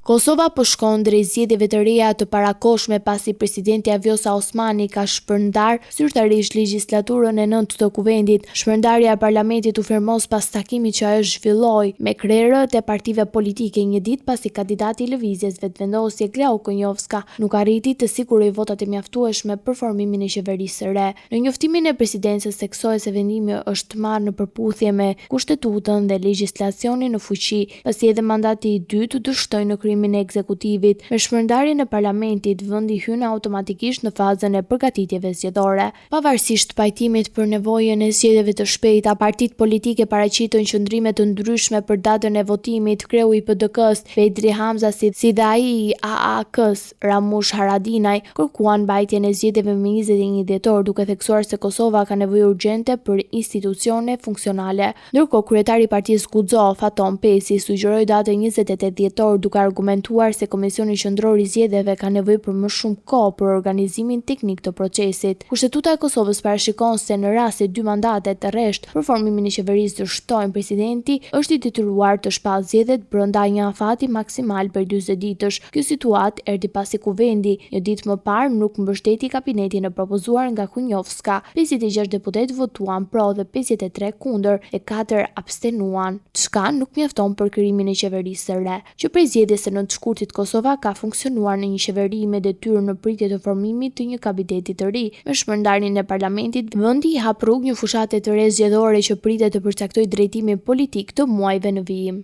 Kosova po shkon drejt zgjedhjeve të reja të parakohshme pasi presidenti Vjosa Osmani ka shpërndar zyrtarisht legjislaturën e 9 të kuvendit. Shpërndarja e parlamentit u firmos pas takimit që ajo zhvilloi me krerët e partive politike një ditë pasi kandidati i lëvizjes vetëvendosje Glauko Njovska nuk arriti të sigurojë votat e mjaftueshme për formimin e qeverisë së re. Në njoftimin e presidencës theksoi se vendimi është marrë në përputhje me kushtetutën dhe legjislacionin në fuqi, pasi edhe mandati i dytë dështoi në e ekzekutivit. Me shpërndarjen e parlamentit, vendi hyn automatikisht në fazën e përgatitjeve zgjedhore. Pavarësisht pajtimit për nevojën e zgjedhjeve të shpejta, partitë politike paraqitën qëndrime të ndryshme për datën e votimit. Kreu i PDK-s, Bedri Hamza, si dhe ai i AAK-s, Ramush Haradinaj, kërkuan mbajtjen e zgjedhjeve me 21 dhjetor, duke theksuar se Kosova ka nevojë urgjente për institucione funksionale. Ndërkohë, kryetari i partisë Guxo, Faton Pesi, sugjeroi datën 28 dhjetor, duke argumentuar se Komisioni Qendror i Zgjedhjeve ka nevojë për më shumë kohë për organizimin teknik të procesit. Kushtetuta e Kosovës parashikon se në rast se 2 mandate të rresht për formimin e qeverisë dështojnë, presidenti është i detyruar të shpallë zgjedhjet brenda një afati maksimal për 40 ditësh. Kjo situatë erdhi pasi kuvendi një ditë më parë nuk mbështeti kabinetin e propozuar nga Kunjovska. 56 deputet votuan pro dhe 53 kundër e 4 abstenuan, çka nuk mjafton për krijimin e qeverisë së re. Që prej zgjedhjes së 9 shkurtit, Kosova ka funksionuar në një qeveri me detyrë në pritje të formimit të një kabineti të ri. Me shpërndarjen e parlamentit, vendi i hap rrugë një fushate të re zgjedhore që pritet të përcaktojë drejtimin politik të muajve në vijim.